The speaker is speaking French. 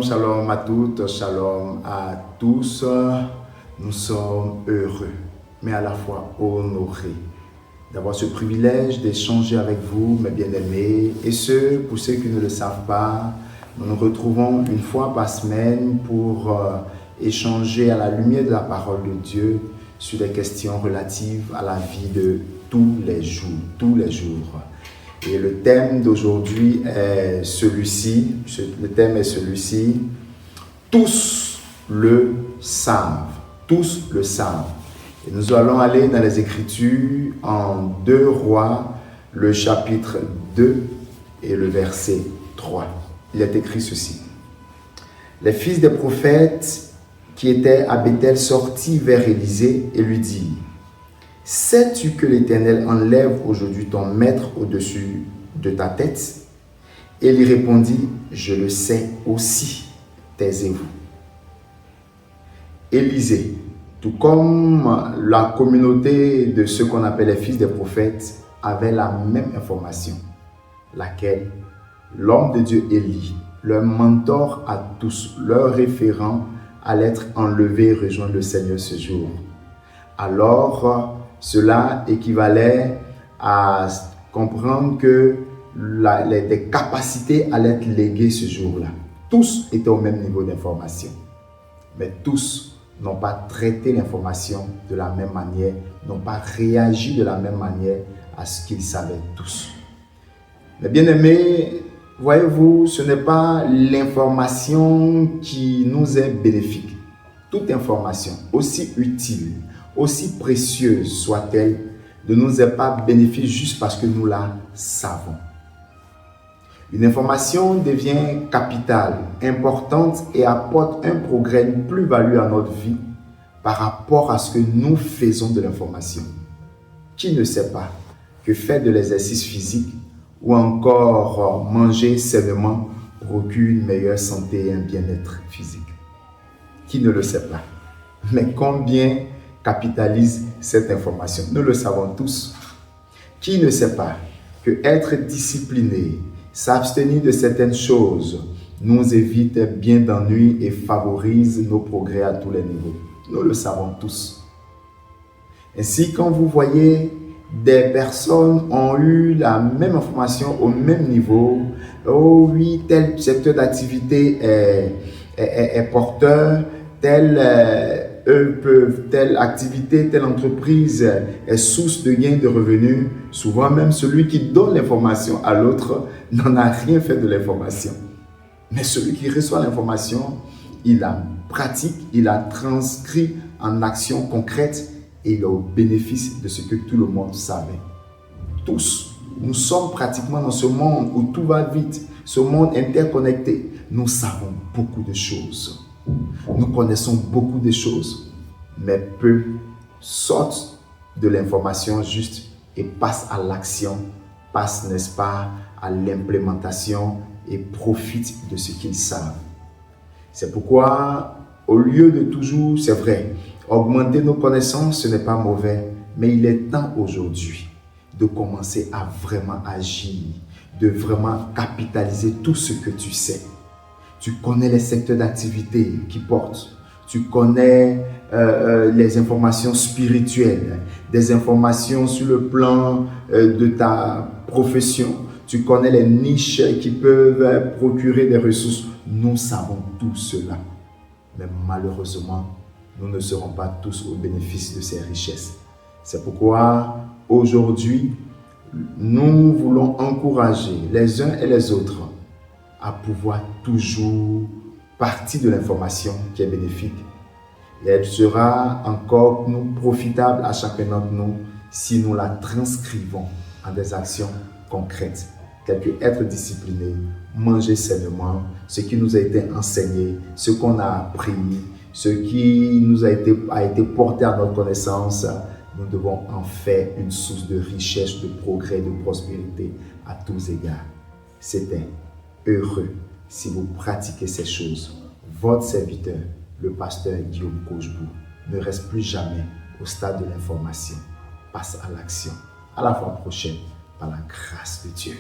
Shalom à toutes, shalom à tous. Nous sommes heureux, mais à la fois honorés d'avoir ce privilège d'échanger avec vous, mes bien-aimés. Et pour ceux qui ne le savent pas, nous nous retrouvons une fois par semaine pour échanger à la lumière de la parole de Dieu sur des questions relatives à la vie de tous les jours. Et le thème d'aujourd'hui est celui-ci. Le thème est celui-ci. Tous le savent. Tous le savent. Et nous allons aller dans les Écritures en 2 Rois, le chapitre 2 et le verset 3. Il est écrit ceci. Les fils des prophètes qui étaient à Béthel sortirent vers Élisée et lui dirent: sais-tu que l'Éternel enlève aujourd'hui ton maître au-dessus de ta tête? Et il répondit: je le sais aussi, taisez-vous. Élisée, tout comme la communauté de ceux qu'on appelle les fils des prophètes, avait la même information, laquelle l'homme de Dieu Élie, leur mentor à tous, leur référent, allait être enlevé et rejoindre le Seigneur ce jour. Alors, cela équivalait à comprendre que des capacités allaient être léguées ce jour-là. Tous étaient au même niveau d'information, mais tous n'ont pas traité l'information de la même manière, n'ont pas réagi de la même manière à ce qu'ils savaient tous. Mais bien aimés, voyez-vous, ce n'est pas l'information qui nous est bénéfique. Toute information, aussi utile, aussi précieuse soit-elle, ne nous est pas bénéfique juste parce que nous la savons. Une information devient capitale, importante et apporte un progrès, une plus-value à notre vie par rapport à ce que nous faisons de l'information. Qui ne sait pas que faire de l'exercice physique ou encore manger sainement procure une meilleure santé et un bien-être physique? Qui ne le sait pas? Mais combien capitalise cette information? Nous le savons tous. Qui ne sait pas que être discipliné, s'abstenir de certaines choses, nous évite bien d'ennui et favorise nos progrès à tous les niveaux? Nous le savons tous. Ainsi, quand vous voyez des personnes ont eu la même information au même niveau, oh oui, tel secteur d'activité est porteur, telle activité, telle entreprise est source de gains de revenus. Souvent même celui qui donne l'information à l'autre n'en a rien fait de l'information. Mais celui qui reçoit l'information, il la pratique, il la transcrit en action concrète et il est au bénéfice de ce que tout le monde savait. Tous, nous sommes pratiquement dans ce monde où tout va vite, ce monde interconnecté. Nous savons beaucoup de choses. Nous connaissons beaucoup de choses, mais peu sortent de l'information juste et passent à l'action, passent, n'est-ce pas, à l'implémentation et profitent de ce qu'ils savent. C'est pourquoi, au lieu de toujours, c'est vrai, augmenter nos connaissances, ce n'est pas mauvais, mais il est temps aujourd'hui de commencer à vraiment agir, de vraiment capitaliser tout ce que tu sais. Tu connais les secteurs d'activité qui portent. Tu connais les informations spirituelles, des informations sur le plan de ta profession. Tu connais les niches qui peuvent procurer des ressources. Nous savons tout cela. Mais malheureusement, nous ne serons pas tous au bénéfice de ces richesses. C'est pourquoi aujourd'hui, nous voulons encourager les uns et les autres à pouvoir toujours partir de l'information qui est bénéfique. Et elle sera encore profitable à chacun d'entre nous si nous la transcrivons en des actions concrètes, telles que être discipliné, manger sainement, ce qui nous a été enseigné, ce qu'on a appris, ce qui nous a été porté à notre connaissance. Nous devons en faire une source de richesse, de progrès, de prospérité à tous égards. C'était heureux si vous pratiquez ces choses. Votre serviteur, le pasteur Guillaume Cojebou, ne reste plus jamais au stade de l'information. Passe à l'action. À la fois prochaine, par la grâce de Dieu.